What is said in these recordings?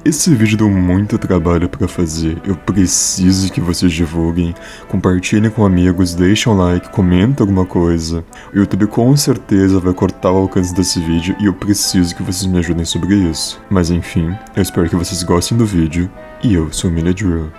Esse vídeo deu muito trabalho pra fazer. Eu preciso que vocês divulguem, compartilhem com amigos, deixem um like, comentem alguma coisa. O YouTube com certeza vai cortar o alcance desse vídeo e eu preciso que vocês me ajudem sobre isso. Mas enfim, eu espero que vocês gostem do vídeo e eu sou o Milledrill.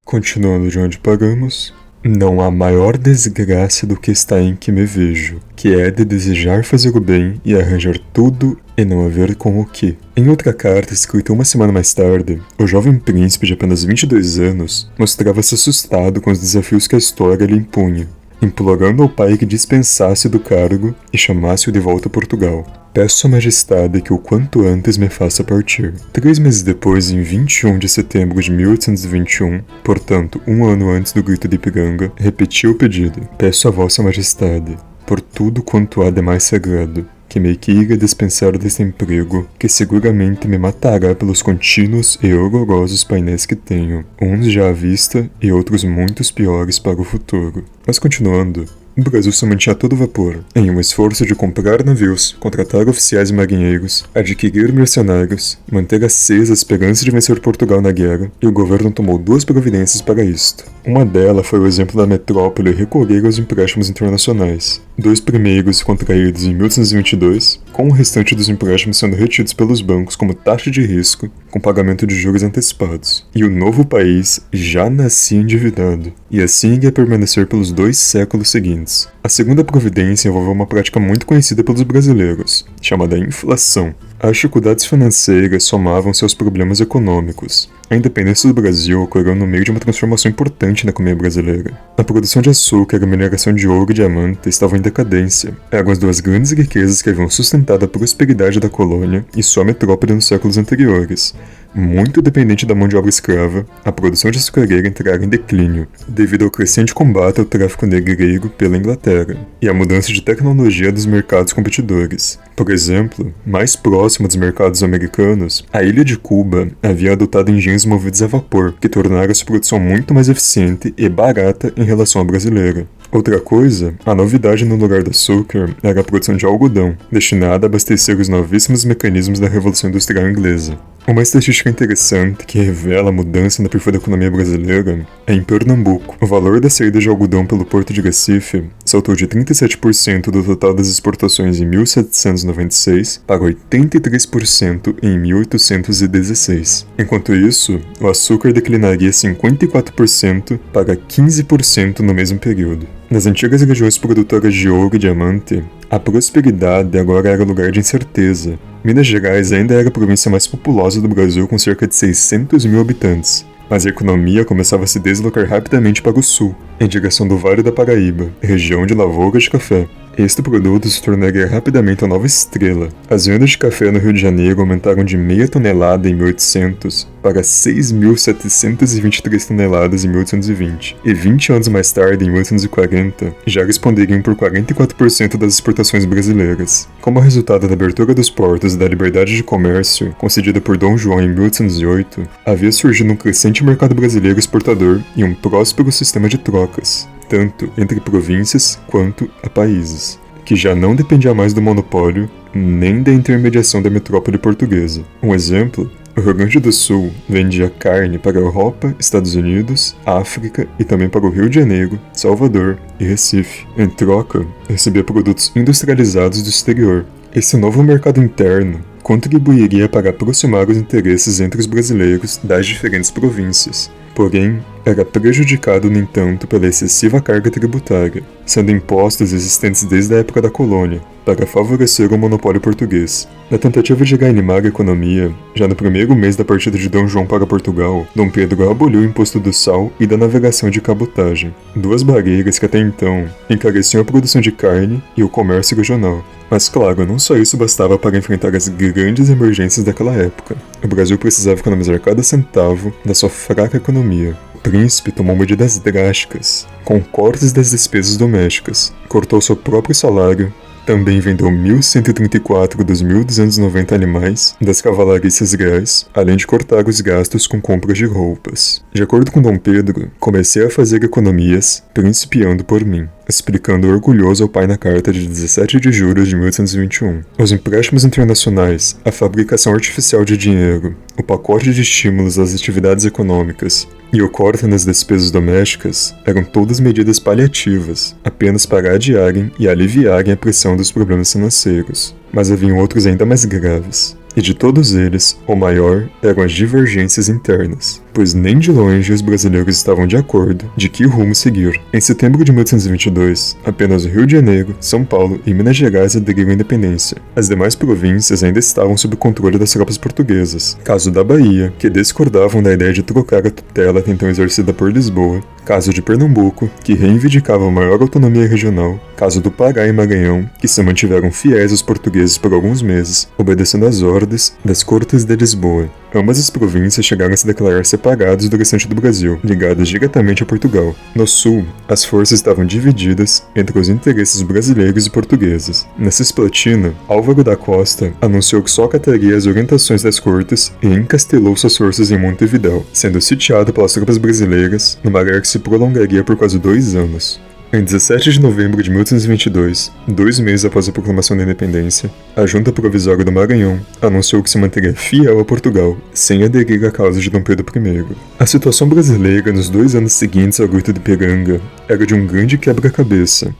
Continuando de onde paramos. Não há maior desgraça do que está em que me vejo, que é de desejar fazer o bem e arranjar tudo e não haver com o que. Em outra carta, escrita uma semana mais tarde, o jovem príncipe de apenas 22 anos mostrava-se assustado com os desafios que a história lhe impunha, implorando ao pai que dispensasse do cargo e chamasse-o de volta a Portugal. Peço à majestade que o quanto antes me faça partir. 3 meses depois, em 21 de setembro de 1821, portanto, um ano antes do grito de Ipiranga, repeti o pedido. Peço a vossa majestade, por tudo quanto há de mais sagrado, que me queira dispensar deste emprego, que seguramente me matará pelos contínuos e horrorosos painéis que tenho, uns já à vista e outros muitos piores para o futuro. Mas continuando, o Brasil se mantinha a todo vapor, em um esforço de comprar navios, contratar oficiais e marinheiros, adquirir mercenários, manter acesa a esperança de vencer Portugal na guerra, e o governo tomou 2 providências para isto. Uma delas foi o exemplo da metrópole recorrer aos empréstimos internacionais. 2 primeiros contraídos em 1822, com o restante dos empréstimos sendo retidos pelos bancos como taxa de risco, com pagamento de juros antecipados. E o novo país já nascia endividado, e assim iria permanecer pelos 2 séculos seguintes. A segunda providência envolveu uma prática muito conhecida pelos brasileiros, chamada inflação. As dificuldades financeiras somavam-se aos problemas econômicos. A independência do Brasil ocorreu no meio de uma transformação importante na economia brasileira. A produção de açúcar e a mineração de ouro e diamante estavam em decadência. Eram as 2 grandes riquezas que haviam sustentado a prosperidade da colônia e sua metrópole nos séculos anteriores. Muito dependente da mão de obra escrava, a produção de açucareira entrara em declínio, devido ao crescente combate ao tráfico negreiro pela Inglaterra, e à mudança de tecnologia dos mercados competidores. Por exemplo, mais próximo dos mercados americanos, a ilha de Cuba havia adotado engenhos movidos a vapor, que tornaram sua produção muito mais eficiente e barata em relação à brasileira. Outra coisa, a novidade no lugar do açúcar era a produção de algodão, destinada a abastecer os novíssimos mecanismos da Revolução Industrial Inglesa. Uma estatística interessante que revela a mudança na perfil da economia brasileira é em Pernambuco. O valor da saída de algodão pelo Porto de Recife saltou de 37% do total das exportações em 1796 para 83% em 1816. Enquanto isso, o açúcar declinaria 54% para 15% no mesmo período. Nas antigas regiões produtoras de ouro e diamante, a prosperidade agora era lugar de incerteza. Minas Gerais ainda era a província mais populosa do Brasil com cerca de 600 mil habitantes, mas a economia começava a se deslocar rapidamente para o sul, em direção do Vale da Paraíba, região de lavoura de café. Este produto se tornaria rapidamente a nova estrela. As vendas de café no Rio de Janeiro aumentaram de meia tonelada em 1800 para 6.723 toneladas em 1820, e 20 anos mais tarde, em 1840, já responderiam por 44% das exportações brasileiras. Como resultado da abertura dos portos e da liberdade de comércio concedida por Dom João em 1808, havia surgido um crescente mercado brasileiro exportador e um próspero sistema de trocas, tanto entre províncias quanto a países, que já não dependia mais do monopólio nem da intermediação da metrópole portuguesa. Um exemplo, o Rio Grande do Sul vendia carne para a Europa, Estados Unidos, África e também para o Rio de Janeiro, Salvador e Recife. Em troca, recebia produtos industrializados do exterior. Esse novo mercado interno contribuiria para aproximar os interesses entre os brasileiros das diferentes províncias. Porém, era prejudicado, no entanto, pela excessiva carga tributária, sendo impostos existentes desde a época da colônia, para favorecer o monopólio português. Na tentativa de reanimar a economia, já no primeiro mês da partida de Dom João para Portugal, Dom Pedro aboliu o imposto do sal e da navegação de cabotagem, 2 barreiras que até então encareciam a produção de carne e o comércio regional. Mas claro, não só isso bastava para enfrentar as grandes emergências daquela época. O Brasil precisava economizar cada centavo da sua fraca economia. O príncipe tomou medidas drásticas, com cortes das despesas domésticas, cortou seu próprio salário, Também vendeu 1.134 dos 1.290 animais das cavalariças reais, além de cortar os gastos com compras de roupas. De acordo com Dom Pedro, comecei a fazer economias, principiando por mim, explicando orgulhoso ao pai na carta de 17 de julho de 1821. Os empréstimos internacionais, a fabricação artificial de dinheiro, o pacote de estímulos às atividades econômicas e o corte nas despesas domésticas eram todas medidas paliativas, apenas para adiarem e aliviarem a pressão dos problemas financeiros. Mas haviam outros ainda mais graves. E de todos eles, o maior eram as divergências internas, pois nem de longe os brasileiros estavam de acordo de que rumo seguir. Em setembro de 1822, apenas o Rio de Janeiro, São Paulo e Minas Gerais aderiram à independência. As demais províncias ainda estavam sob o controle das tropas portuguesas. Caso da Bahia, que discordavam da ideia de trocar a tutela então exercida por Lisboa. Caso de Pernambuco, que reivindicava maior autonomia regional. Caso do Pará e Maranhão, que se mantiveram fiéis aos portugueses por alguns meses, obedecendo às ordens das Cortes de Lisboa. Ambas as províncias chegaram a se declarar separadas do restante do Brasil, ligadas diretamente a Portugal. No sul, as forças estavam divididas entre os interesses brasileiros e portugueses. Nessa esplatina, Álvaro da Costa anunciou que só acataria as orientações das cortes e encastelou suas forças em Montevidéu, sendo sitiado pelas tropas brasileiras, numa guerra que se prolongaria por quase 2 anos. Em 17 de novembro de 1822, 2 meses após a proclamação da independência, a Junta Provisória do Maranhão anunciou que se manteria fiel a Portugal, sem aderir à causa de Dom Pedro I. A situação brasileira nos 2 anos seguintes ao grito de Ipiranga era de um grande quebra-cabeça.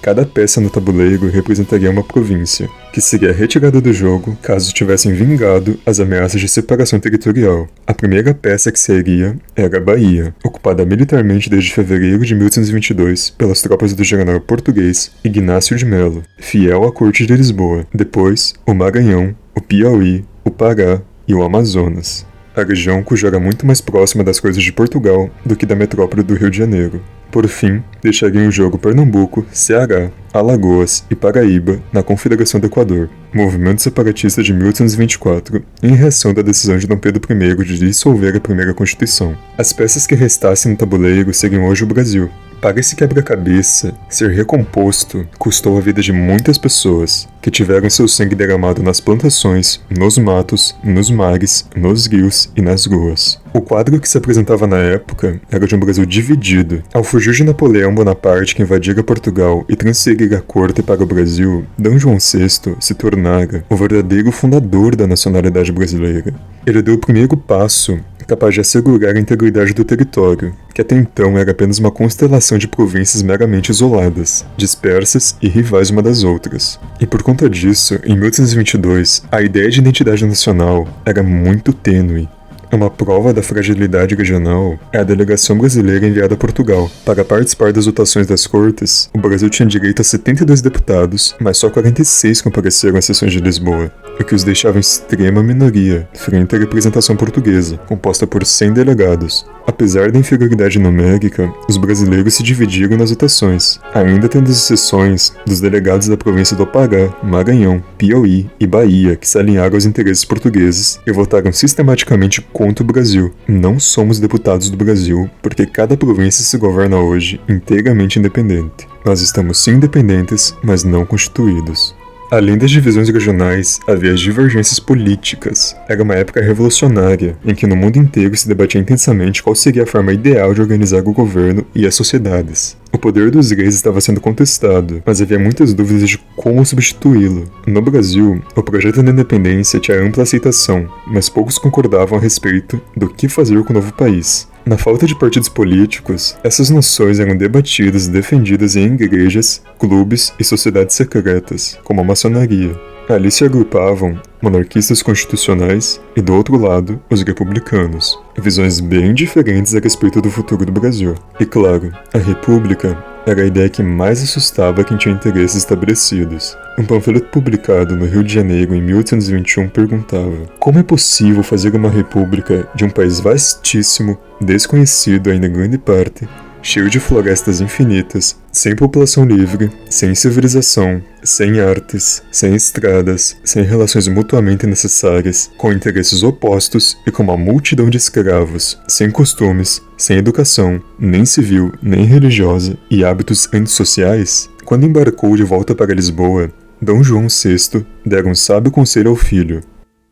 Cada peça no tabuleiro representaria uma província, que seria retirada do jogo caso tivessem vingado as ameaças de separação territorial. A primeira peça que sairia era a Bahia, ocupada militarmente desde fevereiro de 1822 pelas tropas do general português Ignácio de Melo, fiel à corte de Lisboa. Depois, o Maranhão, o Piauí, o Pará e o Amazonas. A região cuja era muito mais próxima das coisas de Portugal do que da metrópole do Rio de Janeiro. Por fim, deixariam o jogo Pernambuco, Ceará, Alagoas e Paraíba na Confederação do Equador, movimento separatista de 1824, em reação da decisão de Dom Pedro I de dissolver a primeira Constituição. As peças que restassem no tabuleiro seriam hoje o Brasil. Para esse quebra-cabeça ser recomposto, custou a vida de muitas pessoas, que tiveram seu sangue derramado nas plantações, nos matos, nos mares, nos rios e nas ruas. O quadro que se apresentava na época era de um Brasil dividido. Ao fugir de Napoleão Bonaparte, que invadira Portugal e transferir a corte para o Brasil, D. João VI se tornara o verdadeiro fundador da nacionalidade brasileira. Ele deu o primeiro passo capaz de assegurar a integridade do território, que até então era apenas uma constelação de províncias meramente isoladas, dispersas e rivais uma das outras. E por conta disso, em 1822, a ideia de identidade nacional era muito tênue. Uma prova da fragilidade regional é a delegação brasileira enviada a Portugal. Para participar das votações das Cortes, o Brasil tinha direito a 72 deputados, mas só 46 compareceram às sessões de Lisboa, o que os deixava em extrema minoria frente à representação portuguesa, composta por 100 delegados. Apesar da inferioridade numérica, os brasileiros se dividiram nas votações, ainda tendo as exceções dos delegados da província do Pará, Maranhão, Piauí e Bahia, que se alinharam aos interesses portugueses e votaram sistematicamente contra o Brasil. Não somos deputados do Brasil, porque cada província se governa hoje inteiramente independente. Nós estamos sim independentes, mas não constituídos. Além das divisões regionais, havia as divergências políticas. Era uma época revolucionária, em que no mundo inteiro se debatia intensamente qual seria a forma ideal de organizar o governo e as sociedades. O poder dos reis estava sendo contestado, mas havia muitas dúvidas de como substituí-lo. No Brasil, o projeto da independência tinha ampla aceitação, mas poucos concordavam a respeito do que fazer com o novo país. Na falta de partidos políticos, essas noções eram debatidas e defendidas em igrejas, clubes e sociedades secretas, como a maçonaria. Ali se agrupavam monarquistas constitucionais e, do outro lado, os republicanos. Visões bem diferentes a respeito do futuro do Brasil. E claro, a república era a ideia que mais assustava quem tinha interesses estabelecidos. Um panfleto publicado no Rio de Janeiro em 1821 perguntava: como é possível fazer uma república de um país vastíssimo, desconhecido ainda em grande parte, cheio de florestas infinitas, sem população livre, sem civilização, sem artes, sem estradas, sem relações mutuamente necessárias, com interesses opostos e com uma multidão de escravos, sem costumes, sem educação, nem civil, nem religiosa e hábitos antissociais? Quando embarcou de volta para Lisboa, D. João VI dera um sábio conselho ao filho: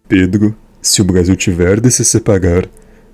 Pedro, se o Brasil tiver de se separar,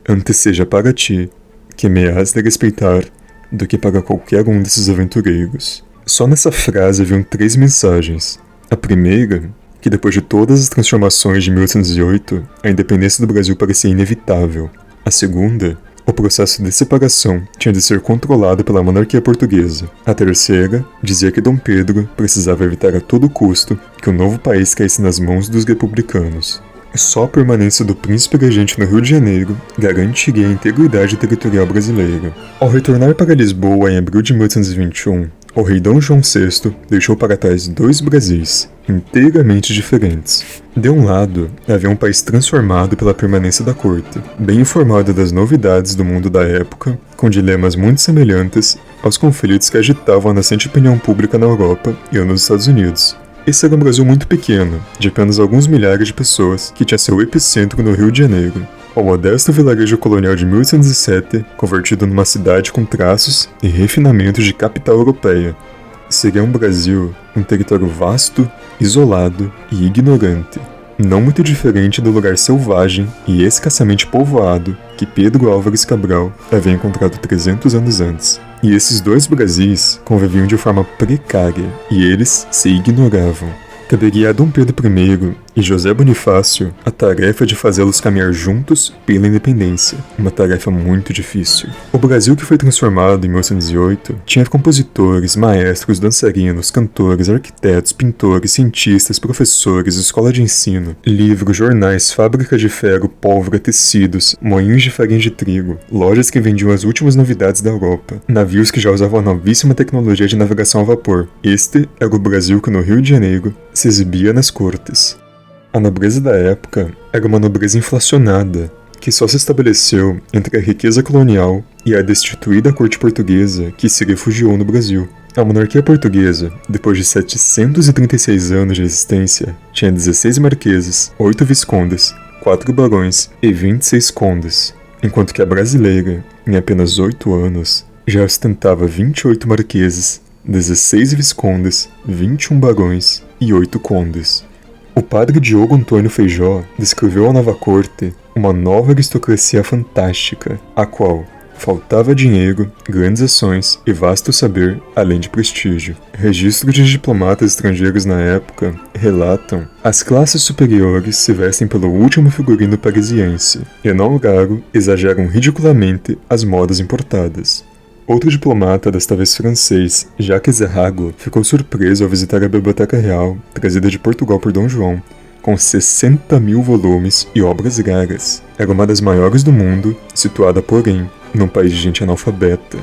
antes seja para ti, que me has de respeitar, do que para qualquer um desses aventureiros. Só nessa frase haviam 3 mensagens. A primeira, que depois de todas as transformações de 1808, a independência do Brasil parecia inevitável. A segunda, o processo de separação tinha de ser controlado pela monarquia portuguesa. A terceira dizia que Dom Pedro precisava evitar a todo custo que o novo país caísse nas mãos dos republicanos. Só a permanência do príncipe regente no Rio de Janeiro garantiria a integridade territorial brasileira. Ao retornar para Lisboa em abril de 1821, o rei Dom João VI deixou para trás 2 Brasis, inteiramente diferentes. De um lado, havia um país transformado pela permanência da corte, bem informado das novidades do mundo da época, com dilemas muito semelhantes aos conflitos que agitavam a nascente opinião pública na Europa e nos Estados Unidos. Esse era um Brasil muito pequeno, de apenas alguns milhares de pessoas, que tinha seu epicentro no Rio de Janeiro. O modesto vilarejo colonial de 1807, convertido numa cidade com traços e refinamentos de capital europeia. Seria um Brasil, um território vasto, isolado e ignorante, não muito diferente do lugar selvagem e escassamente povoado que Pedro Álvares Cabral havia encontrado 300 anos antes. E esses 2 Brasis conviviam de forma precária, e eles se ignoravam. Caberia a Dom Pedro I e José Bonifácio a tarefa de fazê-los caminhar juntos pela independência, uma tarefa muito difícil. O Brasil que foi transformado em 1808 tinha compositores, maestros, dançarinos, cantores, arquitetos, pintores, cientistas, professores, escola de ensino, livros, jornais, fábrica de ferro, pólvora, tecidos, moinhos de farinha de trigo, lojas que vendiam as últimas novidades da Europa, navios que já usavam a novíssima tecnologia de navegação a vapor. Este era o Brasil que no Rio de Janeiro se exibia nas cortes. A nobreza da época era uma nobreza inflacionada, que só se estabeleceu entre a riqueza colonial e a destituída corte portuguesa que se refugiou no Brasil. A monarquia portuguesa, depois de 736 anos de existência, tinha 16 marqueses, 8 viscondes, 4 barões e 26 condes, enquanto que a brasileira, em apenas 8 anos, já ostentava 28 marqueses, 16 viscondes, 21 barões e 8 condes. O padre Diogo Antônio Feijó descreveu à nova corte uma nova aristocracia fantástica, a qual faltava dinheiro, grandes ações e vasto saber, além de prestígio. Registros de diplomatas estrangeiros na época relatam: as classes superiores se vestem pelo último figurino parisiense e, não raro, exageram ridiculamente as modas importadas. Outro diplomata, desta vez francês, Jacques Arago, ficou surpreso ao visitar a Biblioteca Real, trazida de Portugal por Dom João, com 60.000 volumes e obras raras. Era uma das maiores do mundo, situada, porém, num país de gente analfabeta.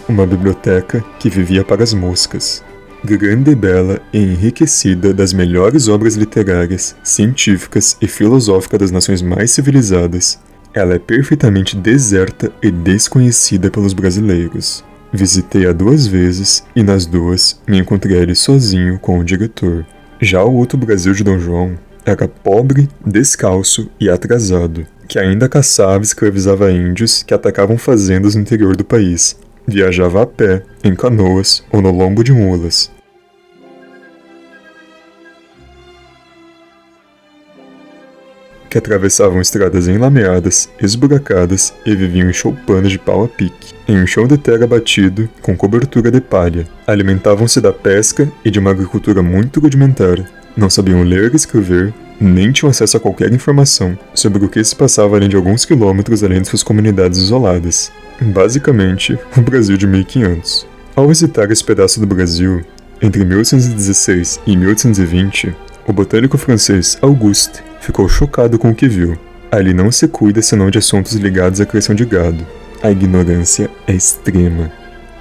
Uma biblioteca que vivia para as moscas. Grande e bela e enriquecida das melhores obras literárias, científicas e filosóficas das nações mais civilizadas, ela é perfeitamente deserta e desconhecida pelos brasileiros. Visitei-a 2 vezes e nas 2 me encontrei ali sozinho com o diretor. Já o outro Brasil de Dom João era pobre, descalço e atrasado, que ainda caçava e escravizava índios que atacavam fazendas no interior do país. Viajava a pé, em canoas ou no lombo de mulas. Que atravessavam estradas enlameadas, esburacadas e viviam em choupanas de pau a pique, em um chão de terra batido com cobertura de palha. Alimentavam-se da pesca e de uma agricultura muito rudimentar. Não sabiam ler e escrever, nem tinham acesso a qualquer informação sobre o que se passava além de alguns quilômetros além de suas comunidades isoladas. Basicamente, o Brasil de 1500. Ao visitar esse pedaço do Brasil, entre 1816 e 1820, o botânico francês Auguste ficou chocado com o que viu. Ali não se cuida senão de assuntos ligados à criação de gado. A ignorância é extrema.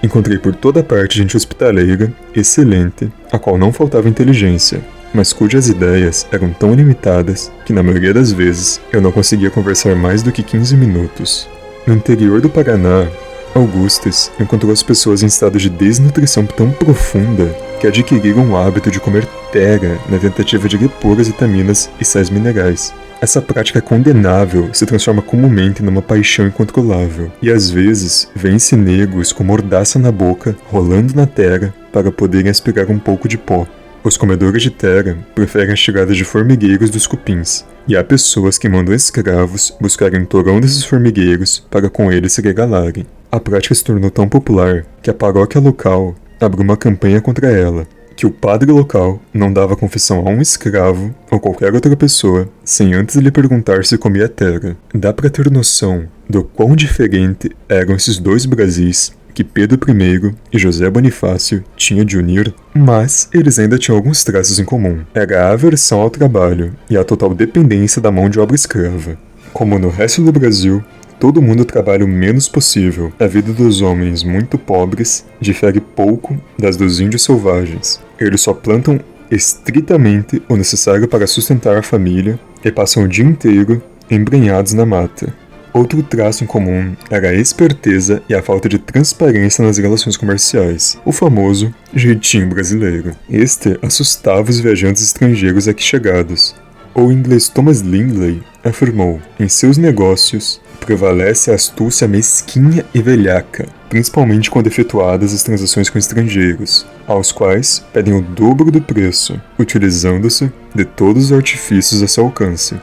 Encontrei por toda parte gente hospitaleira, excelente, a qual não faltava inteligência, mas cujas ideias eram tão limitadas que na maioria das vezes eu não conseguia conversar mais do que 15 minutos. No interior do Paraná, Augustes encontrou as pessoas em estado de desnutrição tão profunda que adquiriram o hábito de comer terra na tentativa de repor as vitaminas e sais minerais. Essa prática condenável se transforma comumente numa paixão incontrolável, e às vezes vê-se negros com mordaça na boca, rolando na terra, para poderem aspirar um pouco de pó. Os comedores de terra preferem a chegada de formigueiros dos cupins, e há pessoas que mandam escravos buscarem um torrão desses formigueiros para com eles se regalarem. A prática se tornou tão popular que a paróquia local abriu uma campanha contra ela, que o padre local não dava confissão a um escravo ou qualquer outra pessoa sem antes lhe perguntar se comia terra. Dá para ter noção do quão diferente eram esses dois Brasis que Pedro I e José Bonifácio tinham de unir, mas eles ainda tinham alguns traços em comum. Era a aversão ao trabalho e a total dependência da mão de obra escrava. Como no resto do Brasil, todo mundo trabalha o menos possível. A vida dos homens muito pobres difere pouco das dos índios selvagens. Eles só plantam estritamente o necessário para sustentar a família e passam o dia inteiro embrenhados na mata. Outro traço em comum era a esperteza e a falta de transparência nas relações comerciais, o famoso jeitinho brasileiro. Este assustava os viajantes estrangeiros aqui chegados. O inglês Thomas Lindley afirmou: em seus negócios prevalece a astúcia mesquinha e velhaca, principalmente quando efetuadas as transações com estrangeiros, aos quais pedem o dobro do preço, utilizando-se de todos os artifícios a seu alcance.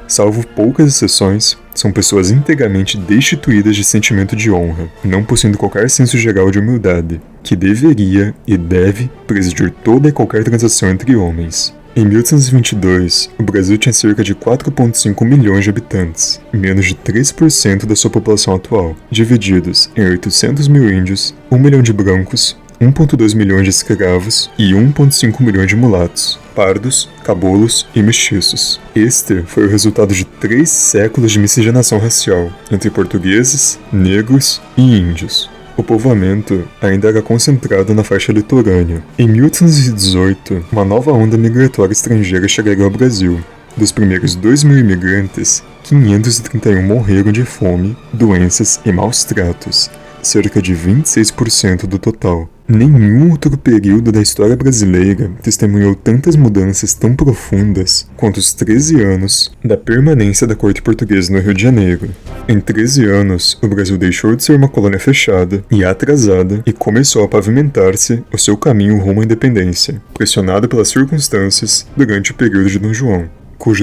Salvo poucas exceções, são pessoas integramente destituídas de sentimento de honra, não possuindo qualquer senso geral de humildade, que deveria e deve presidir toda e qualquer transação entre homens. Em 1822, o Brasil tinha cerca de 4,5 milhões de habitantes, menos de 3% da sua população atual, divididos em 800 mil índios, 1 milhão de brancos, 1,2 milhões de escravos e 1,5 milhões de mulatos, pardos, cabolos e mestiços. Este foi o resultado de 3 séculos de miscigenação racial entre portugueses, negros e índios. O povoamento ainda era concentrado na faixa litorânea. Em 1818, uma nova onda migratória estrangeira chegaria ao Brasil. Dos primeiros 2.000 imigrantes, 531 morreram de fome, doenças e maus tratos, cerca de 26% do total. Nenhum outro período da história brasileira testemunhou tantas mudanças tão profundas quanto os 13 anos da permanência da corte portuguesa no Rio de Janeiro. Em 13 anos, o Brasil deixou de ser uma colônia fechada e atrasada e começou a pavimentar-se o seu caminho rumo à independência, pressionado pelas circunstâncias durante o período de Dom João,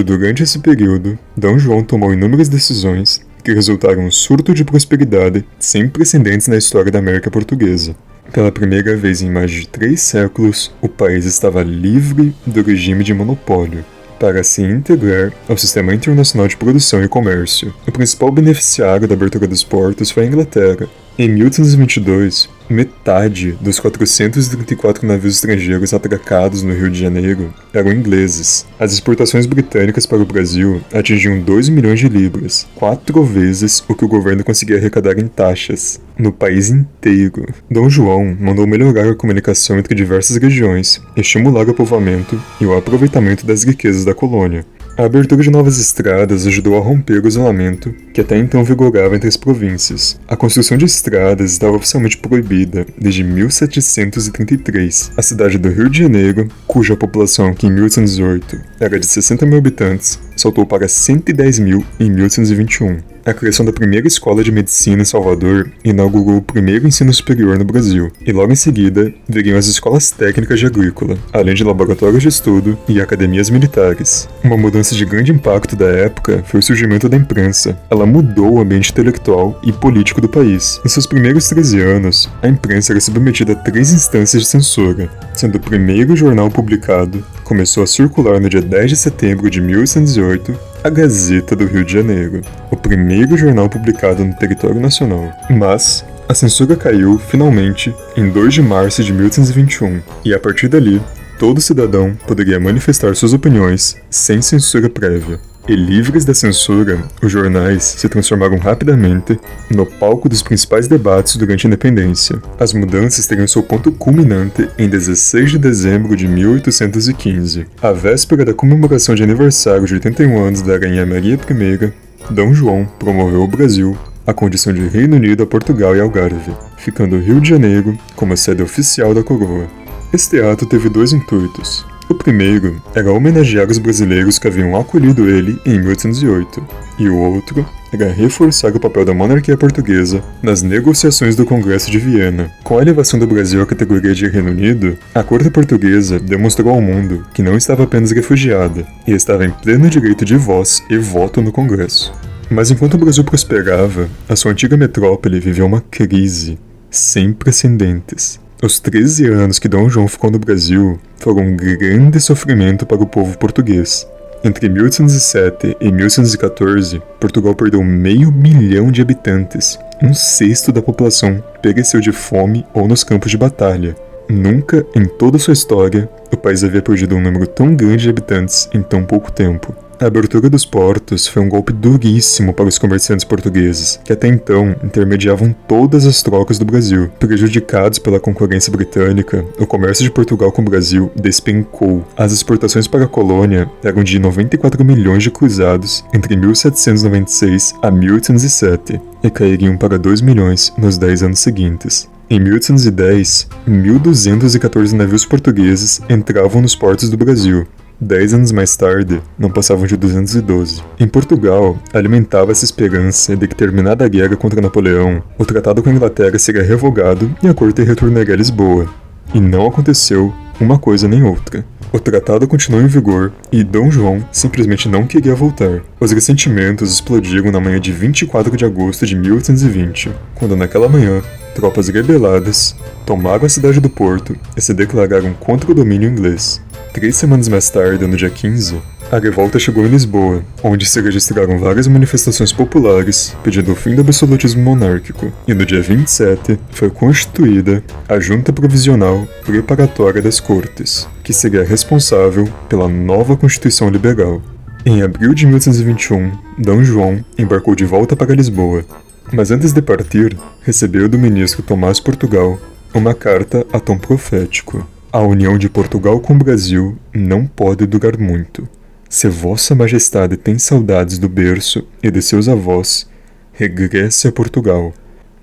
durante esse período, Dom João tomou inúmeras decisões que resultaram em um surto de prosperidade sem precedentes na história da América Portuguesa. Pela primeira vez em mais de 3 séculos, o país estava livre do regime de monopólio, para se integrar ao sistema internacional de produção e comércio. O principal beneficiário da abertura dos portos foi a Inglaterra. Em 1822, metade dos 434 navios estrangeiros atracados no Rio de Janeiro eram ingleses. As exportações britânicas para o Brasil atingiam 2 milhões de libras, 4 vezes o que o governo conseguia arrecadar em taxas, no país inteiro. Dom João mandou melhorar a comunicação entre diversas regiões, estimular o povoamento e o aproveitamento das riquezas da colônia. A abertura de novas estradas ajudou a romper o isolamento que até então vigorava entre as províncias. A construção de estradas estava oficialmente proibida desde 1733. A cidade do Rio de Janeiro, cuja população que em 1808 era de 60 mil habitantes, saltou para 110 mil em 1821. A criação da primeira escola de medicina em Salvador inaugurou o primeiro ensino superior no Brasil, e logo em seguida viriam as escolas técnicas de agrícola, além de laboratórios de estudo e academias militares. Uma mudança de grande impacto da época foi o surgimento da imprensa. Ela mudou o ambiente intelectual e político do país. Em seus primeiros 13 anos, a imprensa era submetida a 3 instâncias de censura, sendo o primeiro jornal publicado começou a circular no dia 10 de setembro de 1808, a Gazeta do Rio de Janeiro, o primeiro jornal publicado no território nacional. Mas a censura caiu, finalmente, em 2 de março de 1821, e a partir dali, todo cidadão poderia manifestar suas opiniões sem censura prévia. E livres da censura, os jornais se transformaram rapidamente no palco dos principais debates durante a independência. As mudanças teriam seu ponto culminante em 16 de dezembro de 1815. À véspera da comemoração de aniversário de 81 anos da Rainha Maria I, Dom João promoveu ao Brasil a condição de Reino Unido a Portugal e Algarve, ficando o Rio de Janeiro como a sede oficial da coroa. Este ato teve 2 intuitos. O primeiro era homenagear os brasileiros que haviam acolhido ele em 1808, e o outro era reforçar o papel da monarquia portuguesa nas negociações do Congresso de Viena. Com a elevação do Brasil à categoria de Reino Unido, a corte portuguesa demonstrou ao mundo que não estava apenas refugiada, e estava em pleno direito de voz e voto no Congresso. Mas enquanto o Brasil prosperava, a sua antiga metrópole viveu uma crise sem precedentes. Os 13 anos que Dom João ficou no Brasil foram um grande sofrimento para o povo português. Entre 1807 e 1814, Portugal perdeu 500 mil de habitantes. Um sexto da população pereceu de fome ou nos campos de batalha. Nunca, em toda sua história, o país havia perdido um número tão grande de habitantes em tão pouco tempo. A abertura dos portos foi um golpe duríssimo para os comerciantes portugueses, que até então intermediavam todas as trocas do Brasil. Prejudicados pela concorrência britânica, o comércio de Portugal com o Brasil despencou. As exportações para a colônia eram de 94 milhões de cruzados entre 1796 a 1807 e cairiam para 2 milhões nos 10 anos seguintes. Em 1810, 1.214 navios portugueses entravam nos portos do Brasil. 10 anos mais tarde, não passavam de 212. Em Portugal, alimentava-se a esperança de que, terminada a guerra contra Napoleão, o tratado com a Inglaterra seria revogado e a corte retornaria a Lisboa. E não aconteceu uma coisa nem outra. O tratado continuou em vigor e Dom João simplesmente não queria voltar. Os ressentimentos explodiram na manhã de 24 de agosto de 1820, quando naquela manhã, tropas rebeladas tomaram a cidade do Porto e se declararam contra o domínio inglês. 3 semanas mais tarde, no dia 15, a revolta chegou em Lisboa, onde se registraram várias manifestações populares pedindo o fim do absolutismo monárquico, e no dia 27 foi constituída a Junta Provisional Preparatória das Cortes, que seria responsável pela nova Constituição Liberal. Em abril de 1821, Dom João embarcou de volta para Lisboa, mas antes de partir, recebeu do ministro Tomás Portugal uma carta a tom profético. A união de Portugal com o Brasil não pode durar muito. Se Vossa Majestade tem saudades do berço e de seus avós, regresse a Portugal.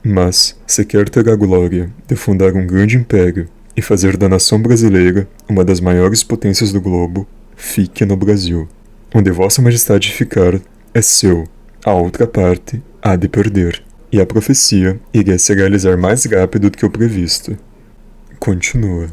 Mas, se quer ter a glória de fundar um grande império e fazer da nação brasileira uma das maiores potências do globo, fique no Brasil. Onde Vossa Majestade ficar, é seu. A outra parte há de perder. E a profecia iria se realizar mais rápido do que o previsto. Continua.